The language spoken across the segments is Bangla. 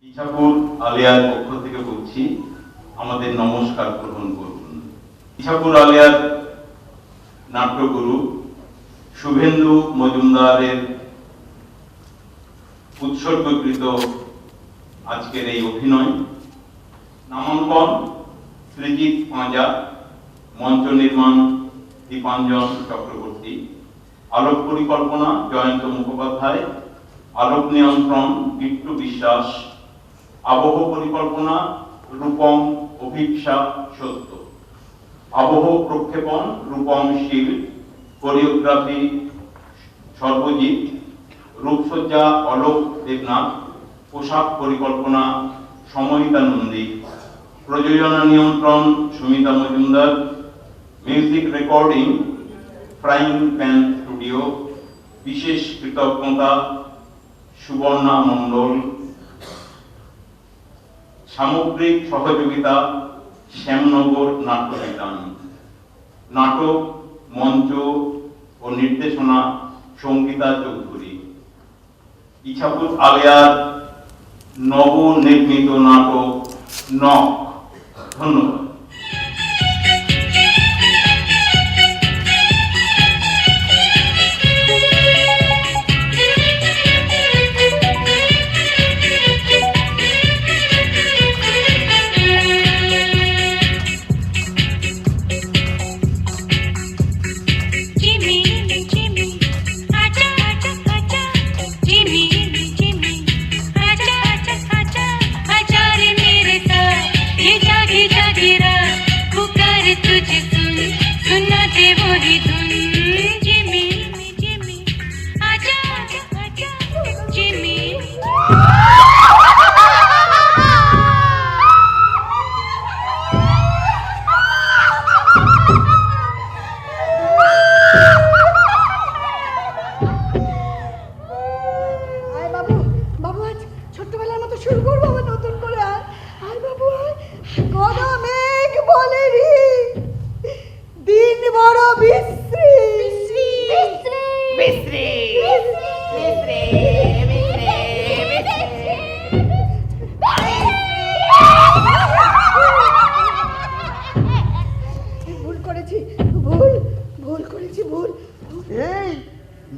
ইছাপুর আলিয়ার পক্ষ থেকে বলছি, আমাদের নমস্কার গ্রহণ করুন। ইছাপুর আলিয়ার নাট্যগুরু শুভেন্দু মজুমদারের উৎসর্গকৃত আজকের এই অভিনয়। নামাঙ্কন সৃজিত পাঁজা, মঞ্চ নির্মাণ দীপাঞ্জন চক্রবর্তী, আলোক পরিকল্পনা জয়ন্ত মুখোপাধ্যায়, আলোক নিয়ন্ত্রণ বিট্টু বিশ্বাস, আবহ পরিকল্পনা রূপম অভিপ্সা সত্য, আবহ প্রক্ষেপণ রূপম শীল, কোরিওগ্রাফি সর্বজিৎ, রূপসজ্জা অলোক দেবনাথ, পোশাক পরিকল্পনা সমহিতা নন্দী, প্রযোজনা নিয়ন্ত্রণ Sumita Majumdar, music recording frying pan studio. বিশেষ কৃতজ্ঞতা সুবর্ণা মণ্ডল। সামগ্রিক সহযোগিতা শ্যামনগর নাট্যবিতান। নাটক, মঞ্চ ও নির্দেশনা সঙ্গীতা চৌধুরী। ইছাপুর আলিয়ার নবনির্মিত নাটক নখ। ধন্যবাদ।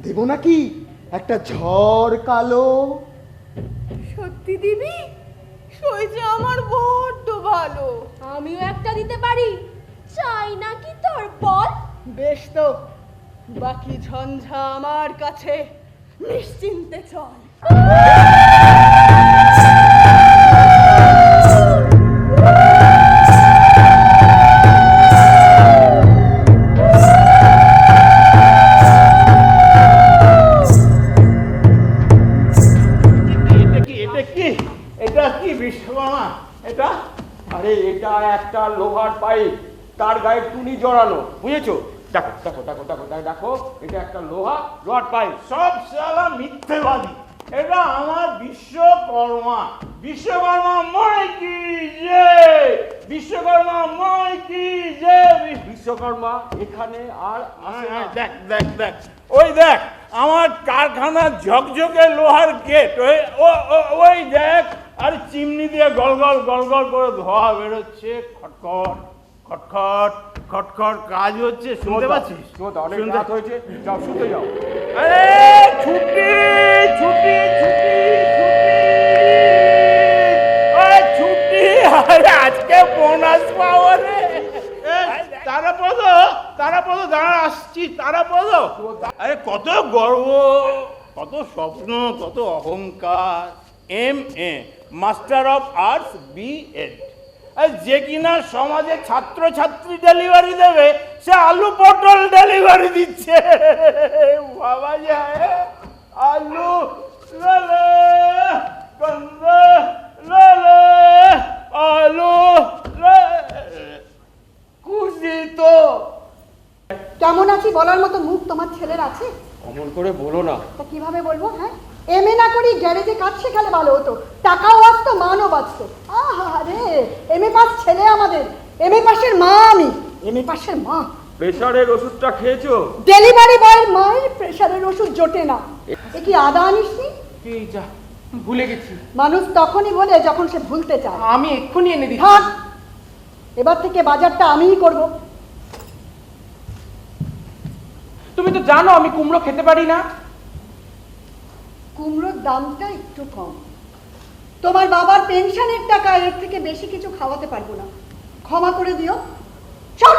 দেব নাকি একটা ঝড় কালো? সত্যি দিবি? সইছে আমার বড্ড ভালো। আমিও একটা দিতে পারি, চাই নাকি তোর বল? বেশ তো, বাকি ঝঞ্ঝা আমার কাছে, নিশ্চিন্তে চল। বিশ্বকর্মা, এটা আরে এটা একটা লোহার পাইপ, তার গায়ে টুনি জড়ানো, বুঝেছো? দেখো দেখো দেখো দেখো দেখো, এটা একটা লোহার পাইপ। সব শালা মিথ্যেবাদী। এটা আমার বিশ্বকর্মা। বিশ্বকর্মা মই কি যে, বিশ্বকর্মা মই কি যে। বিশ্বকর্মা এখানে আর দেখ দেখ দেখ, ওই দেখ আমার কারখানার ঝকঝকে লোহার গেট, ওই দেখ, আর চিমনি দিয়ে গলগল গলগল করে ধোয়া বেরোচ্ছে, খটখট খটখট খটখট কাজ হচ্ছে, শুনতে পাচ্ছিস? শুনতে হয়েছে, যাও শুনতে যাও। আরে ছুটি ছুটি ছুটি ছুটি, আরে আজকে বোনাস পাওয়া রে। তারাপদ দাঁড়া, আসছি তারাপদ। আরে কত গর্ব, কত স্বপ্ন, কত অহংকার। MA master of arts BEd, যে কিনা সমাজে ছাত্রছাত্রী ডেলিভারি দেবে, সে আলু পটল ডেলিভারি দিচ্ছে। বাবা যায় আলু লালে গন্ধ লালে আলু খুশি তো। কেমন আছি বলার মতো মুখ তোমার ছেলের আছে? অমন করে বলো না। তা কিভাবে বলবো? হ্যাঁ, MA না করি গ্যারেজে কাজ শেখালে ভালো হতো, টাকাও আসতো, মানও বাঁচতো। আরে MA পাস ছেলে আমাদের, MA পাসের মা আমি, MA পাসের মা। প্রেসারের ওষুধটা খেয়েছো? ডেলিভারি বয়ের মায়ের প্রেসারের ওষুধ জোটে না। এ কি আদা আনিসনি? কি যা ভুলে গেছি। মানুষ তখনই বলে যখন সে ভুলতে চায়। আমি এক্ষুনি এনে দিচ্ছি। থাক, এবার থেকে বাজারটা আমিই করব। তুমি তো জানো আমি কুমড়ো খেতে পারি না। কুমড়োর দামটা একটু কম, তোমার বাবার পেনশনের টাকা, এর থেকে বেশি কিছু খাওয়াতে পারবো না, ক্ষমা করে দিও। চল।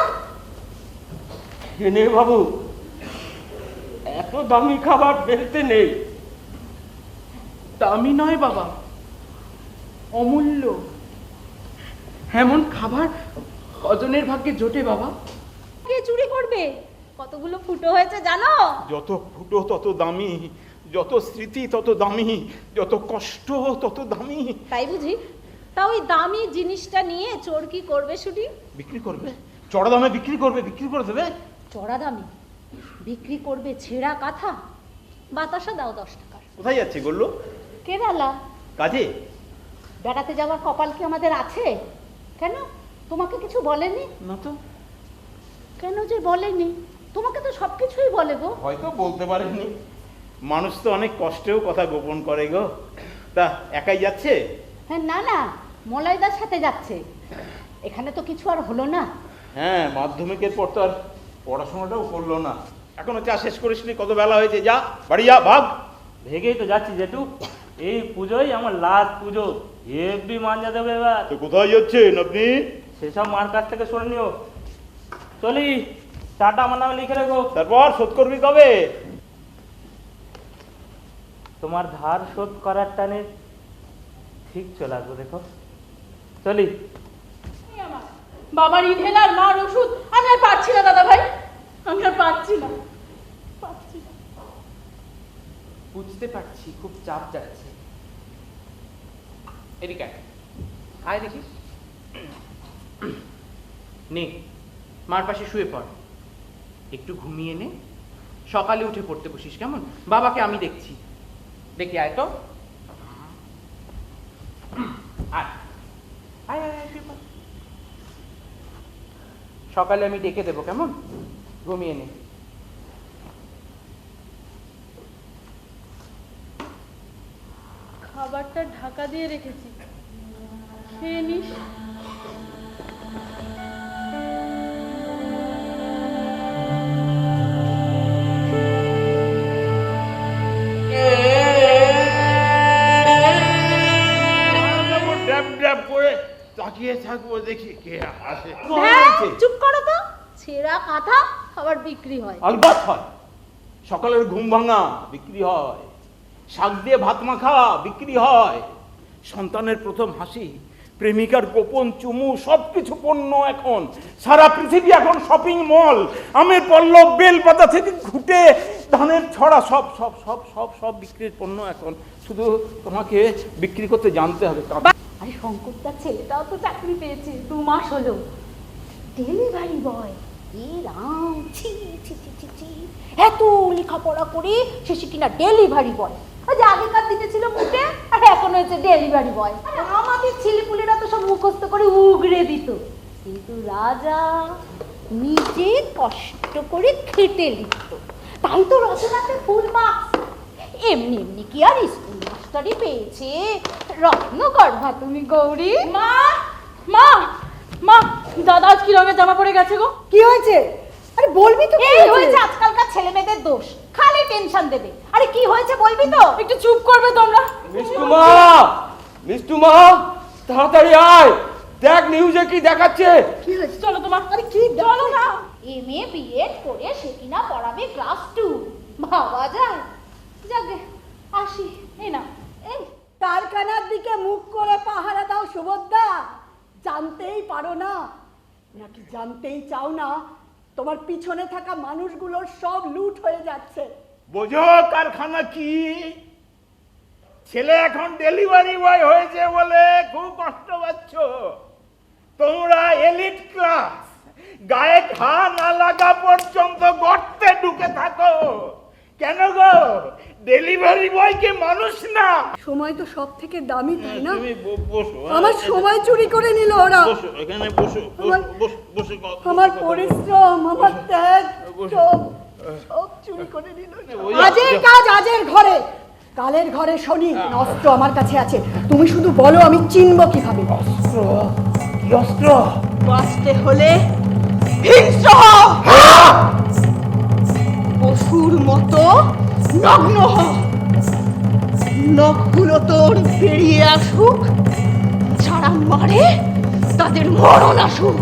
নে বাবু, এত দামি খাবার ফেলতে নেই। দামি নয় বাবা, অমূল্য। এমন খাবার কজনের ভাগ্যে জোটে বাবা? কে চুরি করবে? কতগুলো ফুটো হয়েছে জানো? যত ফুটো তত দামি, যত স্মৃতি তত দামি, যত কষ্ট তত দামি। তাই বুঝি? তা ওই দামি জিনিসটা নিয়ে চোর কি করবে শুনি? বিক্রি করবে, চড়া দামে বিক্রি করবে, বিক্রি করে দেবে। চড়া দামি বিক্রি করবে ছেঁড়া কাঁথা? বাতাসা দাও 10 টাকার। কোথায় যাচ্ছে গোল্লু? কেরালা কাজে? বেড়াতে যাওয়ার কপাল কি আমাদের আছে? কেন, তোমাকে কিছু বলেনি? না তো। কেন যে বলেনি? তোমাকে তো সবকিছুই বলে গো। হয়তো বলতে পারেনি, মানুষ তো অনেক কষ্টেও কথা গোপন করে গো। তা একাই যাচ্ছে? হ্যাঁ, না না, মলয়দার সাথে যাচ্ছে। এখানে তো কিছু আর হলো না। হ্যাঁ, মাধ্যমিকের পর তো আর পড়াশোনাটাও করলো না। এখনো চা শেষ করিসনি, কত বেলা হয়েছে। যা বাড়ি যা, ভাগ। ভেগেই তো যাচ্ছি জেঠু, এই পুজোই আমার লাস্ট পুজো, হেব্বি মাঞ্জা দেবে এবার। তো কোথায় যাচ্ছেন আপনি? সেসব মার কাছ থেকে শুনে নিও। চলি, চাটা আমার নামে লিখে রেখো। তারপর শোধ করবি কবে? তোমার ধার শোধ করার টানে ঠিক চলে আসবো, দেখো। চলি। বাবার ইনহেলার, মার ওষুধ, আমি আর পারছি না দাদা ভাই, আমি আর পারছি না। বুঝতে পারছি খুব চাপ যাচ্ছে। এদিকে আয় দেখি। নে, মার পাশে শুয়ে পড়, একটু ঘুমিয়ে নে, সকালে উঠে পড়তে বসিস, কেমন? বাবাকে আমি দেখছি। দেখি আয় তো, আয় আয় আয় আয়, শুয়ে পড়। সকালে আমি ডেকে দেবো, কেমন? ঘুমিয়ে নে। খাবারটা ঢাকা দিয়ে রেখেছি, খেয়ে নিস। ড্যাব ড্যাব করে তাকিয়ে থাকবো, দেখি কে আসে। হ্যাঁ, চুপ করো তো। ছেঁড়া কাঁথা আবার বিক্রি হয়? আলবাত হয়। সকালের ঘুম ভাঙা বিক্রি হয়, শাক দিয়ে ভাত মাখা বিক্রি হয়, সন্তানের প্রথম হাসি, প্রেমিকার গোপন চুমু, সবকিছু পণ্য এখন। সারা পৃথিবী এখন শপিং মল। আমের পল্লব, বেল পাতা থেকে ঘুটে ধানের ছড়া, সব সব সব সব সব বিক্রির পণ্য এখন। শুধু তোমাকে বিক্রি করতে জানতে হবে। আরে শঙ্করদার ছেলেটাও তো চাকরি পেয়েছে, 2 মাস হলো। Delivery boy. এ রাম, ছি ছি ছি ছি ছি, এত লেখাপড়া করে শেষে কিনা ডেলিভারি বয়। ওই যে আগেকার দিনে ছিল মুখে, আর এখন হয়েছে ডেলিভারি বয়। আমাদের ছেলেপুলেরা তো সব মুখস্থ করে উগড়ে দিত, কিন্তু রাজা নিজে কষ্ট করে খেটে লিখত। তাই তো রচনাতে ফুল মার্কস। এমনি এমনি কি আর স্কুল মাস্টারই পেয়েছে? রত্নগর্ভা তুমি গৌরী। মা মা মা, দাদা আজ কি রঙের জামা পরে গেছে গো? কি হয়েছে? আরে বলবি তো। এই হয়েছে আজকালকার ছেলে মেয়েদের দোষ, খালি টেনশন দেবে। আরে কি হয়েছে বলবি তো? একটু চুপ করবে তোমরা? মিষ্টু মা, মিষ্টু মা, তাড়াতাড়ি আয়, দেখ নিউজে কি দেখাচ্ছে। কি হয়েছে? চলো তোমার। আরে কি? চলো না। এমএ বিএড করে সে কিনা পড়াবে ক্লাস 2, ভাবা যায়? যাকে আসি। এই না, এই কারখানার দিকে মুখ করে পাহারা দাও সুভদ্রা। জানতেই পারো না, নাকি জানতেই চাও না তোমার পিছনে থাকা মানুষগুলোর সব লুট হয়ে যাচ্ছে? বোঝো কারখানা কি? ছেলে এখন ডেলিভারি বয় হয়েছে বলে খুব কষ্ট পাচ্ছ। তোমরা এলিট ক্লাস, গায়ে ঘা না লাগা পর্যন্ত গর্তে ঢুকে থাকো। কেন গো? ডেলিভারি বয় কি মানুষ না? সময় তো সব থেকে দামি, তাই না? তুমি বসো। আমার সময় চুরি করে নিল ওরা। বসো, এখানে বসো। বসে আমার পরিশ্রম, আমার ত্যাগ সব সব চুরি করে নিল। আজের কাজ আজের ঘরে, কালের ঘরে শনি, অস্ত্র আমার কাছে আছে। তুমি শুধু বলো আমি চিনবো কিভাবে। অস্ত্র? কি অস্ত্র? বাঁচতে হলে হিংস্র হও। পশুর মতো নগ্ন হও। নখগুলো তোর বেরিয়ে আসুক, যারা মারে তাদের মরণ আসুক।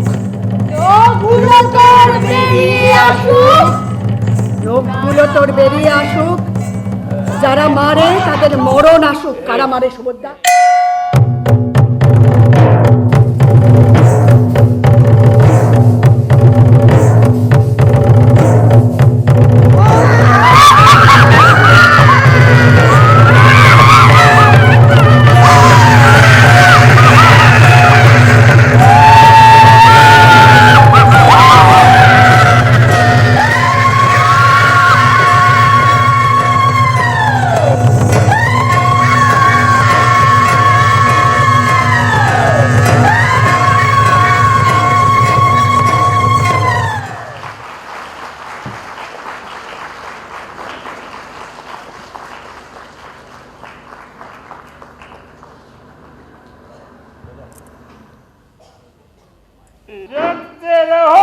নখগুলো তোর বেরিয়ে আসুক, নখগুলো তোর বেরিয়ে আসুক, যারা মারে তাদের মরণ আসুক। কারা মারে সুভদ্রা? জাগতে রহো।